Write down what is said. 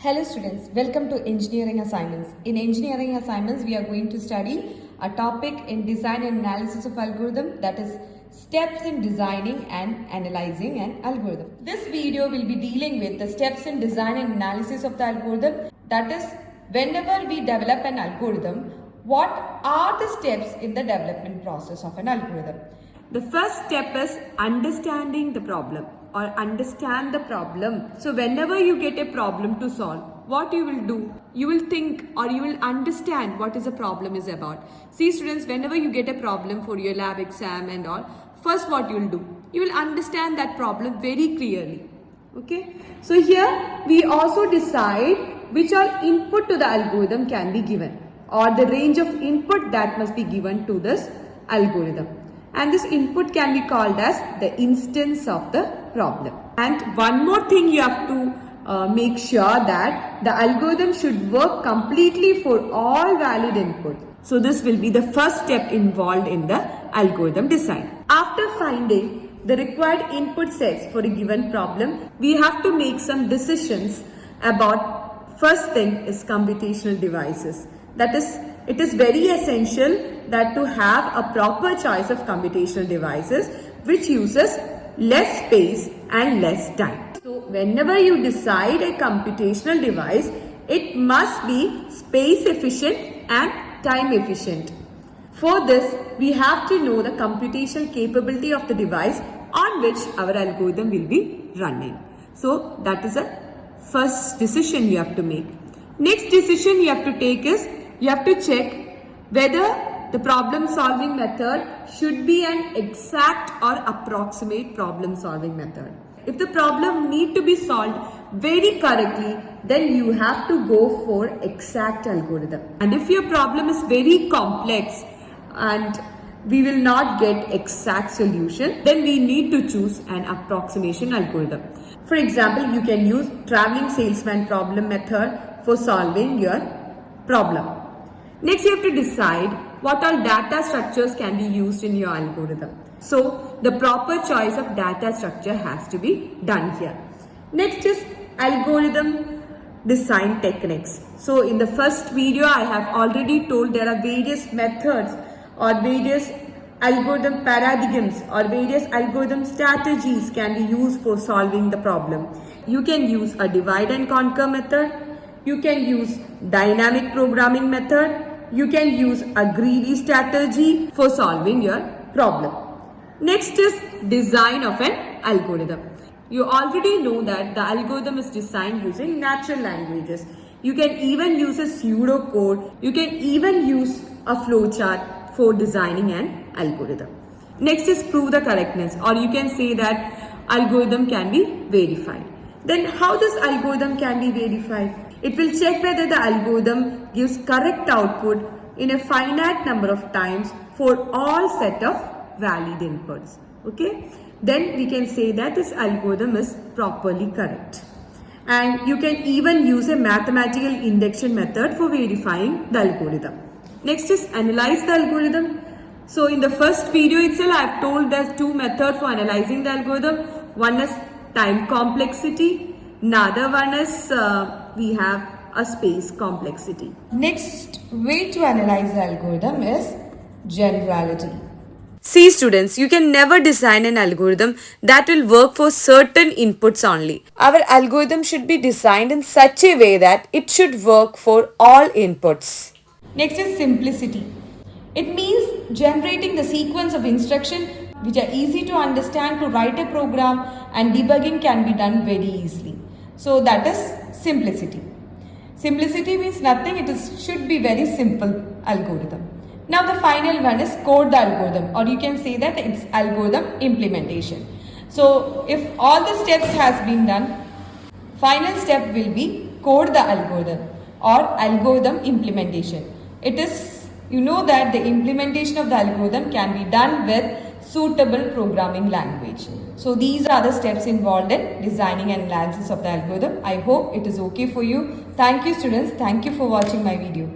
Hello students, welcome to engineering assignments. In engineering assignments, we are going to study a topic in design and analysis of algorithm, that is steps in designing and analyzing an algorithm. This video will be dealing with the steps in design and analysis of the algorithm, that is whenever we develop an algorithm, what are the steps in the development process of an algorithm. The first step is understanding the problem or understand the problem. So whenever you get a problem to solve, what you will do? You will think or you will understand what is the problem is about. See students, whenever you get a problem for your lab exam and all, first what you will do? You will understand that problem very clearly. Okay. So here we also decide which all input to the algorithm can be given or the range of input that must be given to this algorithm. And this input can be called as the instance of the problem. And one more thing you have to make sure that the algorithm should work completely for all valid inputs. So this will be the first step involved in the algorithm design. After finding the required input sets for a given problem, we have to make some decisions about first thing is computational devices. That is, it is very essential that to have a proper choice of computational devices which uses less space and less time. So whenever you decide a computational device, it must be space efficient and time efficient. For this, we have to know the computational capability of the device on which our algorithm will be running. So that is a first decision you have to make. Next decision you have to take is you have to check whether the problem solving method should be an exact or approximate problem solving method. If the problem need to be solved very correctly, then you have to go for exact algorithm. And if your problem is very complex and we will not get exact solution, then we need to choose an approximation algorithm. For example, you can use traveling salesman problem method for solving your problem. Next, you have to decide what all data structures can be used in your algorithm. So, the proper choice of data structure has to be done here. Next is algorithm design techniques. So, in the first video, I have already told there are various methods or various algorithm paradigms or various algorithm strategies can be used for solving the problem. You can use a divide and conquer method. You can use dynamic programming method. You can use a greedy strategy for solving your problem. Next is design of an algorithm. You already know that the algorithm is designed using natural languages. You can even use a pseudo code. You can even use a flowchart for designing an algorithm. Next is prove the correctness, or you can say that algorithm can be verified. Then how this algorithm can be verified? It will check whether the algorithm gives correct output in a finite number of times for all set of valid inputs. Okay? Then we can say that this algorithm is properly correct. And you can even use a mathematical induction method for verifying the algorithm. Next is analyze the algorithm. So in the first video itself, I have told there's two methods for analyzing the algorithm. One is time complexity. Another one is we have a space complexity. Next way to analyze the algorithm is generality. See students, you can never design an algorithm that will work for certain inputs only. Our algorithm should be designed in such a way that it should work for all inputs. Next is simplicity. It means generating the sequence of instructions which are easy to understand to write a program, and debugging can be done very easily. So that is simplicity. Simplicity means nothing, should be very simple algorithm. Now the final one is code the algorithm, or you can say that it's algorithm implementation. So if all the steps has been done, final step will be code the algorithm or algorithm implementation. It is, you know that the implementation of the algorithm can be done with suitable programming language. So these are the steps involved in designing and analysis of the algorithm. I hope it is okay for you. Thank you students. Thank you for watching my video.